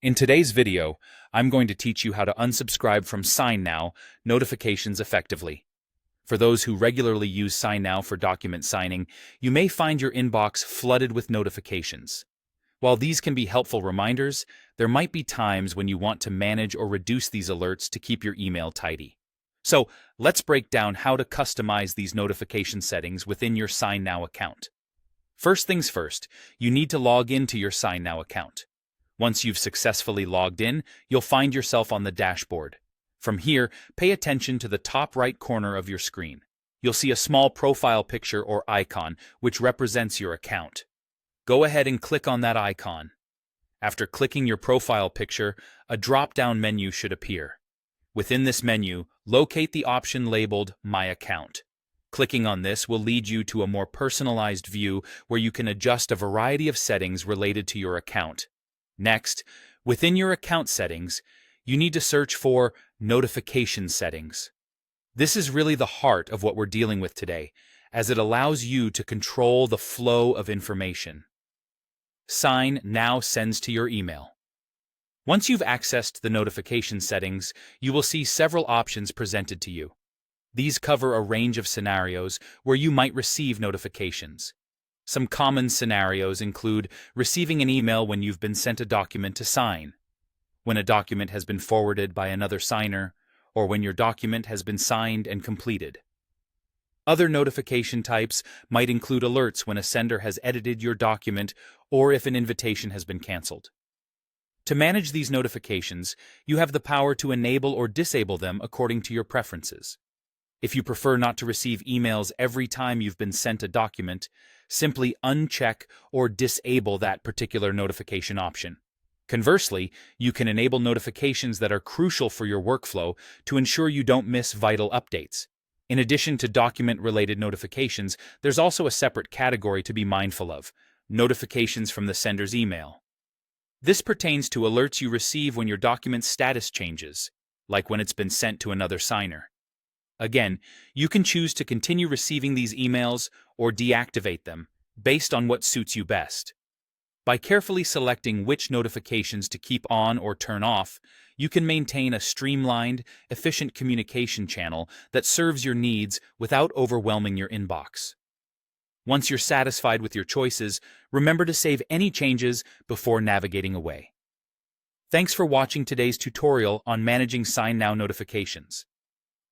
In today's video, I'm going to teach you how to unsubscribe from SignNow notifications effectively. For those who regularly use SignNow for document signing, you may find your inbox flooded with notifications. While these can be helpful reminders, there might be times when you want to manage or reduce these alerts to keep your email tidy. So, let's break down how to customize these notification settings within your SignNow account. First things first, you need to log into your SignNow account. Once you've successfully logged in, you'll find yourself on the dashboard. From here, pay attention to the top right corner of your screen. You'll see a small profile picture or icon, which represents your account. Go ahead and click on that icon. After clicking your profile picture, a drop-down menu should appear. Within this menu, locate the option labeled My Account. Clicking on this will lead you to a more personalized view where you can adjust a variety of settings related to your account. Next, within your account settings, you need to search for Notification Settings. This is really the heart of what we're dealing with today, as it allows you to control the flow of information. SignNow sends to your email. Once you've accessed the notification settings, you will see several options presented to you. These cover a range of scenarios where you might receive notifications. Some common scenarios include receiving an email when you've been sent a document to sign, when a document has been forwarded by another signer, or when your document has been signed and completed. Other notification types might include alerts when a sender has edited your document or if an invitation has been canceled. To manage these notifications, you have the power to enable or disable them according to your preferences. If you prefer not to receive emails every time you've been sent a document, simply uncheck or disable that particular notification option. Conversely, you can enable notifications that are crucial for your workflow to ensure you don't miss vital updates. In addition to document-related notifications, there's also a separate category to be mindful of: notifications from the sender's email. This pertains to alerts you receive when your document's status changes, like when it's been sent to another signer. Again, you can choose to continue receiving these emails or deactivate them, based on what suits you best. By carefully selecting which notifications to keep on or turn off, you can maintain a streamlined, efficient communication channel that serves your needs without overwhelming your inbox. Once you're satisfied with your choices, remember to save any changes before navigating away. Thanks for watching today's tutorial on managing SignNow notifications.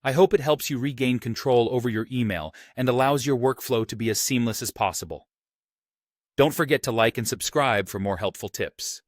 I hope it helps you regain control over your email and allows your workflow to be as seamless as possible. Don't forget to like and subscribe for more helpful tips.